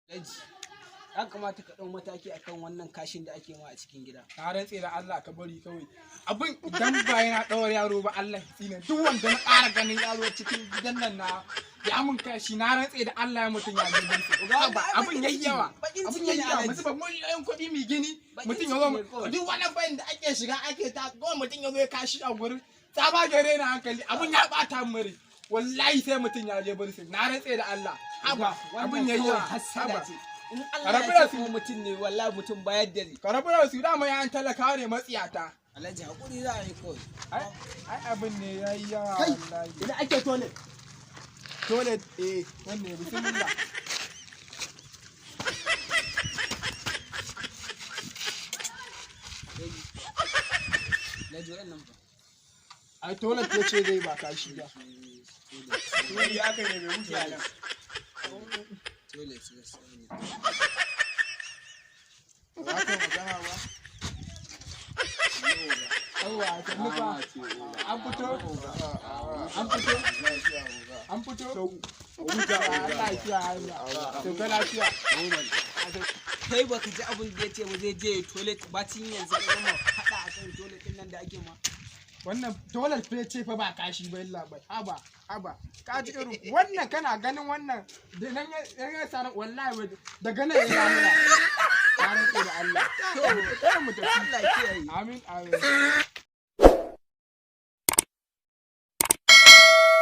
Daji, ya kamata ka ɗau mataki akan wannan kashin da ake ma a cikin gida. Na rantse da Allah ka bari kawai. Abin idan ba yana ɗaura yaro ba Allah tsine duk wanda na ƙara ganin yaro cikin gidan nan na ya mun kashi na rantse da Allah ya mutum ya jirgin su. Abin yayi yawa. Abin yayi yawa. Mutum ba mun yayin kuɗi mai gini. Mutum ya zo duk wani bayan da ake shiga ake ta ko mutum ya zo ya kashi a gurin. Ta ba gare na hankali. Abin ya ɓata mu rai. Wallahi sai mutum ya je birsin. Na rantse da Allah. Haba abin yayi yawa. Haba. In Allah ya ce kuma mutum ne wallahi mutum bayar da ni. Karabu da su dama yayan talakawa ne matsiyata. Alhaji hakuri za a yi kawai. Ai abin ne yayi yawa Kai, wallahi. idan ake toilet. Toilet wannan bismillah. Alhaji wannan ba. Ai toilet ya ce zai ba kashi ba. Wani aka yi bai wuce a nan. Toilet gaskiya ne. Ba ka magana ba. Yawwa ta nufa. An fito? An fito? An fito? Allah ya kiya hanya. To ka lafiya. Kai baka ji abin da ya ce ba zai je toilet bacin yanzu ka gama haɗa a kan toilet ɗin nan da ake ma. Wannan toilet fe ce fa ba kashi ba illa bai. Haba. Ka ji irin wannan kana ganin wannan da nan ya sanar wallahi daga nan ya lamura. Ka rantse da Allah. To, mu tafi. Allah ya kiyaye. Amin.